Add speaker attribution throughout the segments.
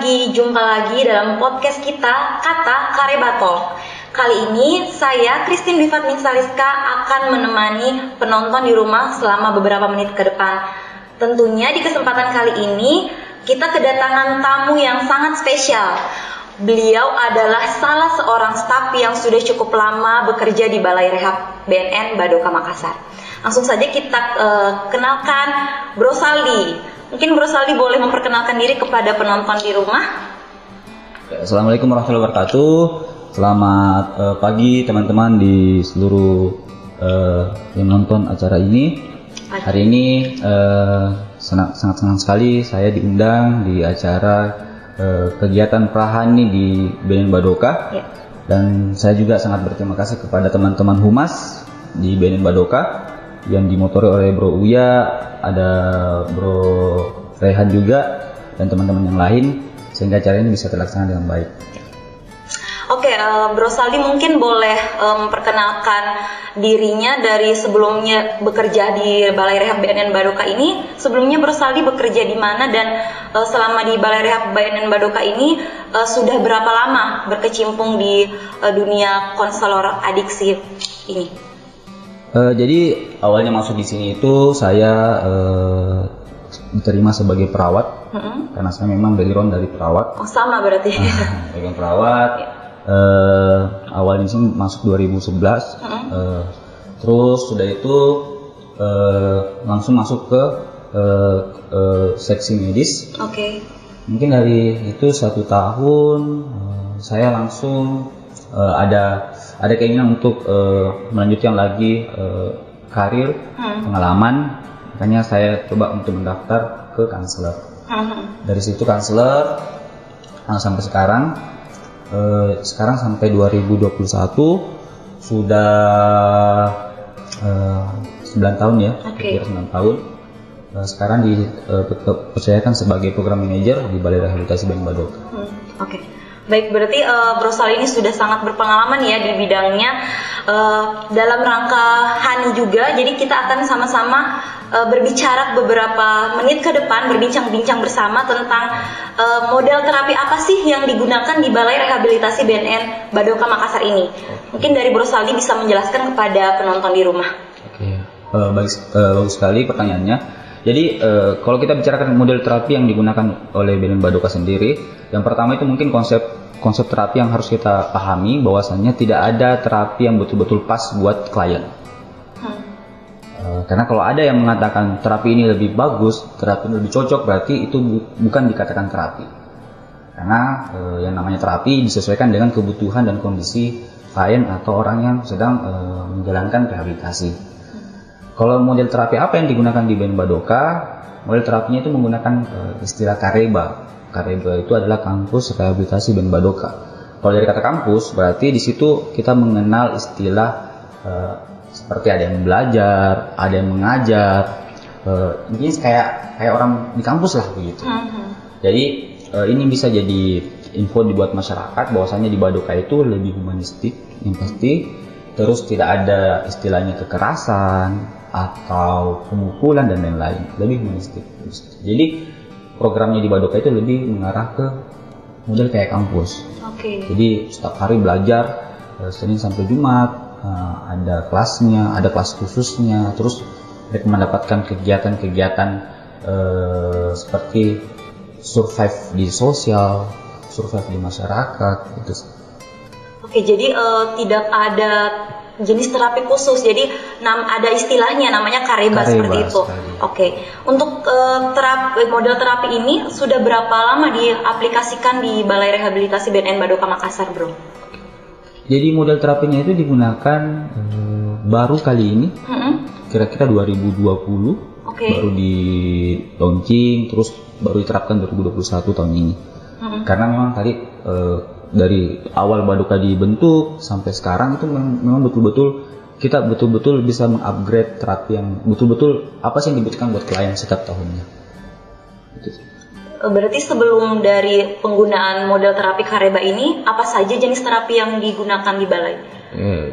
Speaker 1: jumpa lagi dalam podcast kita, Kata Karebato. Kali ini saya, Christine Dwi Fatmin Saliska, akan menemani penonton di rumah selama beberapa menit ke depan. Tentunya di kesempatan kali ini, kita kedatangan tamu yang sangat spesial. Beliau adalah salah seorang staf yang sudah cukup lama bekerja di Balai Rehab BNN Badoka Makassar. Langsung saja kita kenalkan Bro Saldi. Mungkin Bro Saldi boleh memperkenalkan diri kepada penonton di rumah.
Speaker 2: Assalamualaikum warahmatullahi wabarakatuh. Selamat pagi teman-teman di seluruh yang nonton acara ini. Hari ini sangat senang sekali saya diundang di acara kegiatan Prahani di BNN Badoka. Ya. Dan saya juga sangat berterima kasih kepada teman-teman Humas di BNN Badoka yang dimotori oleh Bro Uya, ada Bro Rehan juga, dan teman-teman yang lain, sehingga acara ini bisa terlaksana dengan baik.
Speaker 1: Oke, Bro Saldi mungkin boleh memperkenalkan dirinya dari sebelumnya bekerja di Balai Rehab BNN Badoka ini. Sebelumnya Bro Saldi bekerja di mana, dan selama di Balai Rehab BNN Badoka ini sudah berapa lama berkecimpung di dunia konselor adiksi ini?
Speaker 2: Jadi awalnya masuk di sini itu saya diterima sebagai perawat, karena saya memang background dari perawat.
Speaker 1: Oh, sama berarti.
Speaker 2: Background perawat. Awalnya sih masuk 2011. Terus sudah itu langsung masuk ke seksi medis.
Speaker 1: Oke.
Speaker 2: Mungkin dari itu 1 tahun saya langsung ada keinginan untuk melanjutkan lagi karir, pengalaman. Makanya saya coba untuk mendaftar ke kanselor. Dari situ kanselor sampai sekarang. Sekarang sampai 2021 sudah 9 tahun ya.
Speaker 1: Okay.
Speaker 2: 9 tahun. Sekarang dipercayakan sebagai program manajer di Balai Rehabilitasi BNN Badoka.
Speaker 1: Oke. Baik, berarti Bro Saldi ini sudah sangat berpengalaman ya di bidangnya. Dalam rangka Hani juga, jadi kita akan sama-sama berbicara beberapa menit ke depan, berbincang-bincang bersama tentang model terapi apa sih yang digunakan di Balai Rehabilitasi BNN Badoka Makassar ini. Mungkin dari Bro Saldi bisa menjelaskan kepada penonton di rumah.
Speaker 2: Oke, bagus sekali pertanyaannya. Jadi kalau kita bicarakan model terapi yang digunakan oleh BNN Badoka sendiri, yang pertama itu mungkin konsep terapi yang harus kita pahami, bahwasannya tidak ada terapi yang betul-betul pas buat klien. Karena kalau ada yang mengatakan terapi ini lebih bagus, terapi ini lebih cocok, berarti itu bukan dikatakan terapi. Karena yang namanya terapi disesuaikan dengan kebutuhan dan kondisi klien atau orang yang sedang menjalankan rehabilitasi. Kalau model terapi apa yang digunakan di BNN Badoka? Model terapinya itu menggunakan istilah Kareba. Kareba itu adalah kampus rehabilitasi BNN Badoka. Kalau dari kata kampus, berarti di situ kita mengenal istilah seperti ada yang belajar, ada yang mengajar. Intinya kayak orang di kampus lah begitu. Jadi ini bisa jadi info dibuat masyarakat bahwasanya di Badoka itu lebih humanistik yang pasti. Terus tidak ada istilahnya kekerasan atau pemukulan dan lain-lain, lebih humanistik. Jadi programnya di Badoka itu lebih mengarah ke model kayak kampus. Jadi setiap hari belajar, Senin sampai Jumat, ada kelasnya, ada kelas khususnya. Terus mereka mendapatkan kegiatan-kegiatan seperti survive di sosial, survive di masyarakat gitu.
Speaker 1: Oke, jadi tidak ada jenis terapi khusus, jadi ada istilahnya namanya Kareba seperti itu. Oke. Untuk model terapi ini sudah berapa lama diaplikasikan di Balai Rehabilitasi BNN Badoka Makassar, Bro?
Speaker 2: Jadi model terapinya itu digunakan baru kali ini, kira-kira 2020, baru di launching, terus baru diterapkan 2021 tahun ini. Karena memang tadi dari awal Badoka dibentuk sampai sekarang itu memang betul-betul kita bisa mengupgrade terapi yang betul-betul apa sih yang dibutuhkan buat klien setiap tahunnya. Gitu.
Speaker 1: Berarti sebelum dari penggunaan model terapi Kareba ini, apa saja jenis terapi yang digunakan di balai?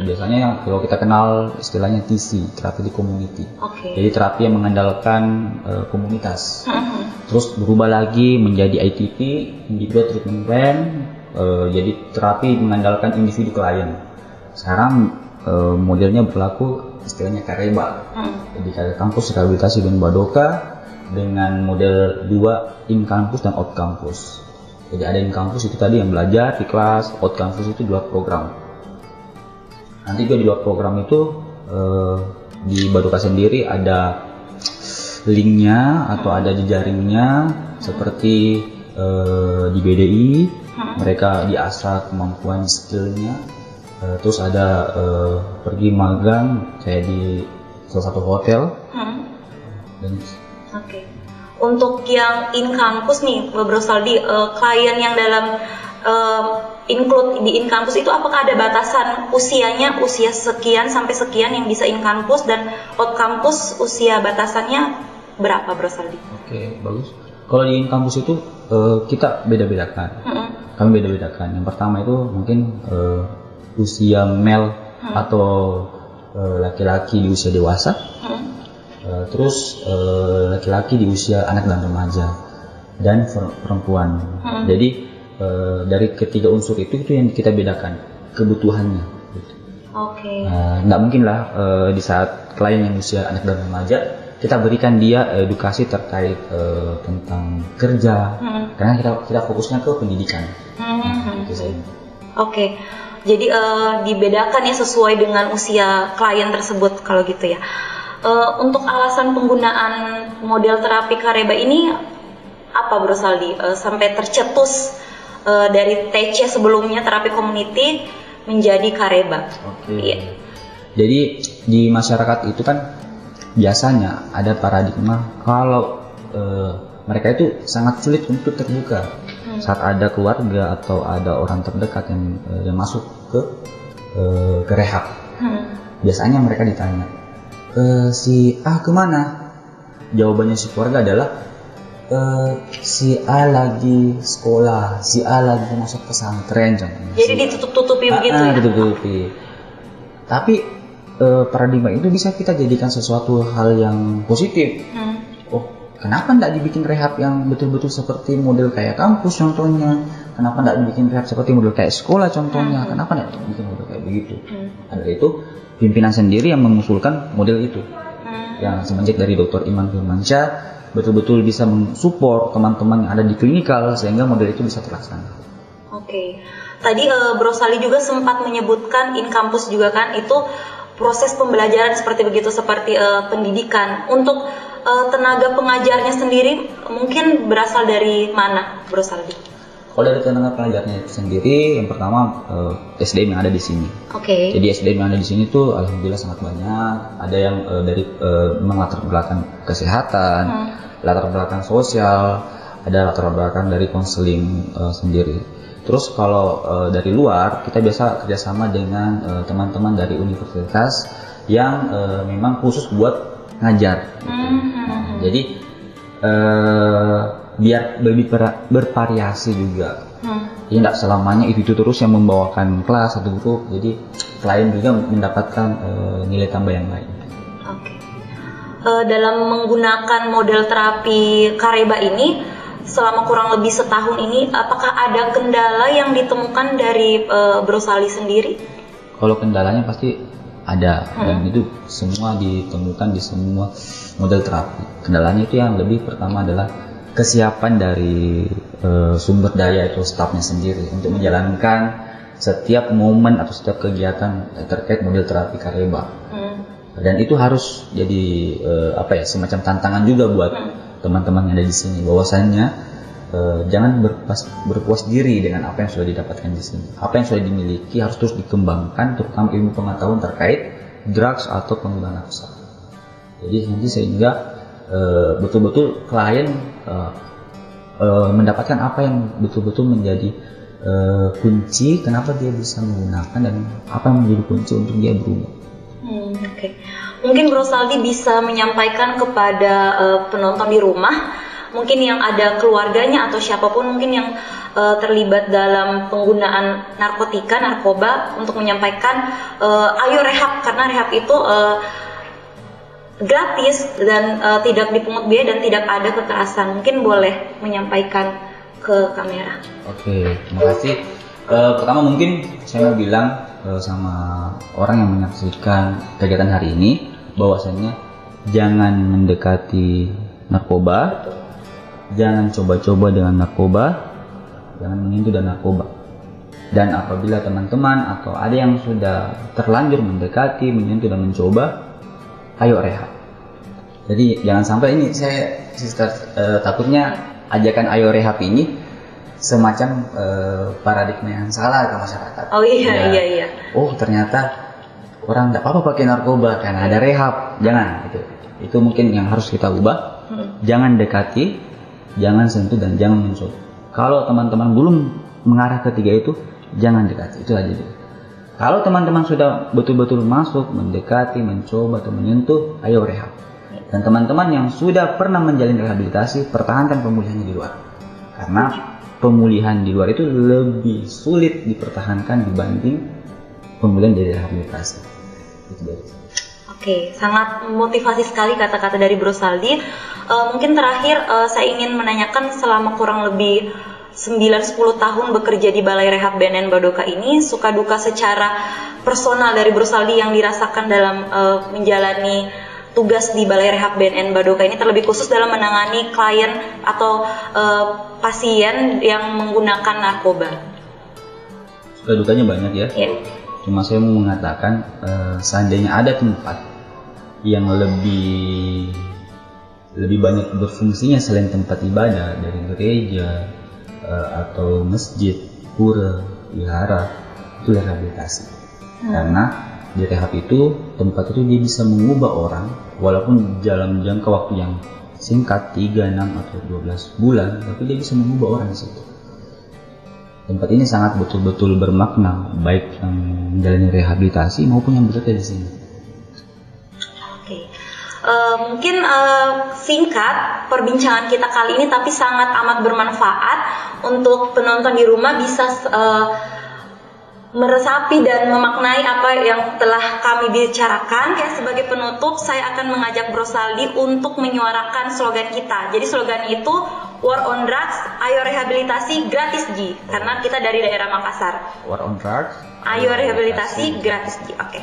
Speaker 2: Biasanya yang kalau kita kenal istilahnya TC, terapi di community.
Speaker 1: Oke.
Speaker 2: Jadi terapi yang mengandalkan komunitas. Terus berubah lagi menjadi ITP, Individual Treatment Plan. Jadi terapi mengandalkan individu klien. Sekarang modelnya berlaku istilahnya Kareba. Jadi kayak kampus rehabilitasi dan Badoka dengan model 2 in kampus dan out kampus. Jadi ada in kampus itu tadi yang belajar di kelas, out kampus itu di luar program. Nanti juga di luar program itu di Badoka sendiri ada linknya atau ada jejaringnya seperti di BDI mereka diasah kemampuan skillnya, terus ada pergi magang kayak di salah satu hotel.
Speaker 1: Oke. Untuk yang in kampus nih, Bro Saldi, klien yang dalam include di in kampus itu apakah ada batasan usianya, usia sekian sampai sekian yang bisa in kampus, dan out kampus usia batasannya berapa, Bro Saldi?
Speaker 2: Oke, bagus. Kalau di in kampus itu kita beda-bedakan. Kami beda-bedakan. Yang pertama itu mungkin usia male atau laki-laki di usia dewasa. Terus laki-laki di usia anak dan remaja dan perempuan. Jadi dari ketiga unsur itu yang kita bedakan kebutuhannya.
Speaker 1: Oke.
Speaker 2: Nggak mungkin lah di saat klien yang usia anak dan remaja kita berikan dia edukasi terkait tentang kerja, karena kita fokusnya ke pendidikan.
Speaker 1: Oke. Jadi dibedakan ya sesuai dengan usia klien tersebut kalau gitu ya. Untuk alasan penggunaan model terapi Kareba ini apa, Bro Saldi? Sampai tercetus dari TC sebelumnya terapi community menjadi Kareba.
Speaker 2: Oke. Iya. Jadi di masyarakat itu kan biasanya ada paradigma kalau mereka itu sangat sulit untuk terbuka saat ada keluarga atau ada orang terdekat yang masuk ke rehab. Biasanya mereka ditanya, si A kemana? Jawabannya si keluarga adalah si A lagi sekolah, si A lagi masuk pesantren contohnya.
Speaker 1: Jadi ditutup-tutupi begitu ya?
Speaker 2: Ditutup-tutupi. Tapi paradigma itu bisa kita jadikan sesuatu hal yang positif. Oh, kenapa tidak dibikin rehab yang betul-betul seperti model kayak kampus contohnya? Kenapa tidak dibikin rehab seperti model kayak sekolah contohnya? Kenapa tidak dibikin model kayak begitu? Ada itu pimpinan sendiri yang mengusulkan model itu. Yang semenjak dari Dr. Iman Firmansyah betul-betul bisa mensupport teman-teman yang ada di klinikal sehingga model itu bisa terlaksana.
Speaker 1: Oke. Tadi Bro Saldi juga sempat menyebutkan in kampus juga kan itu proses pembelajaran seperti begitu, seperti pendidikan. Untuk tenaga pengajarnya sendiri mungkin berasal dari mana, Bro Saldi?
Speaker 2: Kalau dari tenaga pengajarnya itu sendiri, yang pertama SDM yang ada di sini.
Speaker 1: Oke.
Speaker 2: Jadi SDM yang ada di sini tuh alhamdulillah sangat banyak. Ada yang dari memang latar belakang kesehatan, latar belakang sosial, ada latar belakang dari konseling sendiri. Terus kalau dari luar kita biasa kerjasama dengan teman-teman dari universitas yang memang khusus buat ngajar. Jadi biar lebih bervariasi juga. Jadi tidak selamanya itu terus yang membawakan kelas atau grup. Jadi klien juga mendapatkan nilai tambah yang lain.
Speaker 1: Oke. Dalam menggunakan model terapi Kareba ini selama kurang lebih setahun ini, apakah ada kendala yang ditemukan dari Bro Saldi sendiri? Kalau
Speaker 2: kendalanya pasti ada, dan itu semua ditemukan di semua model terapi. Kendalanya itu yang lebih pertama adalah kesiapan dari sumber daya itu stafnya sendiri untuk menjalankan setiap momen atau setiap kegiatan terkait model terapi Kareba. Dan itu harus jadi semacam tantangan juga buat teman-teman yang ada di sini, bahwasannya jangan berpuas diri dengan apa yang sudah didapatkan di sini. Apa yang sudah dimiliki harus terus dikembangkan, terutama ilmu pengetahuan terkait drugs atau penggunaan narkoba. Jadi nanti sehingga betul-betul klien mendapatkan apa yang betul-betul menjadi kunci kenapa dia bisa menggunakan dan apa yang menjadi kunci untuk dia berubah.
Speaker 1: Oke. Mungkin Bro Saldi bisa menyampaikan kepada penonton di rumah mungkin yang ada keluarganya atau siapapun mungkin yang terlibat dalam penggunaan narkoba untuk menyampaikan ayo rehab, karena rehab itu gratis dan tidak dipungut biaya dan tidak ada kekerasan. Mungkin boleh menyampaikan ke kamera.
Speaker 2: Oke, terima kasih. Pertama mungkin saya mau bilang sama orang yang menyaksikan kegiatan hari ini bahwasanya jangan mendekati narkoba, jangan coba-coba dengan narkoba, jangan menyentuh dengan narkoba. Dan apabila teman-teman atau ada yang sudah terlanjur mendekati, menyentuh dan mencoba, ayo rehab. Jadi jangan sampai ini saya takutnya ajakan ayo rehab ini semacam paradigma yang salah ke masyarakat.
Speaker 1: Oh iya.
Speaker 2: Oh ternyata orang tidak apa-apa pakai narkoba karena ada rehab. Jangan gitu. Itu mungkin yang harus kita ubah. Jangan dekati, jangan sentuh dan jangan mencoba. Kalau teman-teman belum mengarah ketiga itu, jangan dekati. Itu aja dulu. Kalau teman-teman sudah betul-betul masuk, mendekati, mencoba atau menyentuh, ayo rehab. Dan teman-teman yang sudah pernah menjalin rehabilitasi, pertahankan pemulihannya di luar. Karena pemulihan di luar itu lebih sulit dipertahankan dibanding pemulihan dari rehabilitasi. Itu dari saya.
Speaker 1: Oke, sangat motivasi sekali kata-kata dari Bro Saldi. Mungkin terakhir saya ingin menanyakan, selama kurang lebih 9-10 tahun bekerja di Balai Rehab BNN Badoka ini, suka duka secara personal dari Bro Saldi yang dirasakan dalam menjalani tugas di Balai Rehab BNN Badoka ini, terlebih khusus dalam menangani klien atau pasien yang menggunakan narkoba.
Speaker 2: Suka dukanya banyak ya. Cuma saya mau mengatakan seandainya ada tempat yang lebih banyak berfungsinya selain tempat ibadah dari gereja atau masjid, pura, wihara, itu rehabilitasi. Karena di rehab itu, tempat itu dia bisa mengubah orang walaupun dalam jangka waktu yang singkat 3, 6 atau 12 bulan, tapi dia bisa mengubah orang di situ. Tempat ini sangat betul-betul bermakna, baik yang menjalani rehabilitasi maupun yang bekerja di sini.
Speaker 1: Oke. Mungkin singkat perbincangan kita kali ini, tapi sangat amat bermanfaat untuk penonton di rumah bisa meresapi dan memaknai apa yang telah kami bicarakan. Sebagai penutup, saya akan mengajak Bro Saldi untuk menyuarakan slogan kita. Jadi slogan itu War on Drugs, ayo rehabilitasi gratis Ji. Karena kita dari daerah Makassar.
Speaker 2: War on Drugs,
Speaker 1: ayo rehabilitasi gratis Ji. Oke.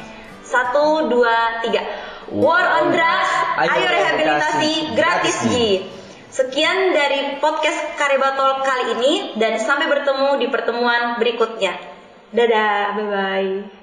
Speaker 1: 1, 2, 3. War on Drugs, ayo rehabilitasi gratis Ji. Sekian dari podcast Karebatol kali ini, dan sampai bertemu di pertemuan berikutnya. Dadah, bye-bye.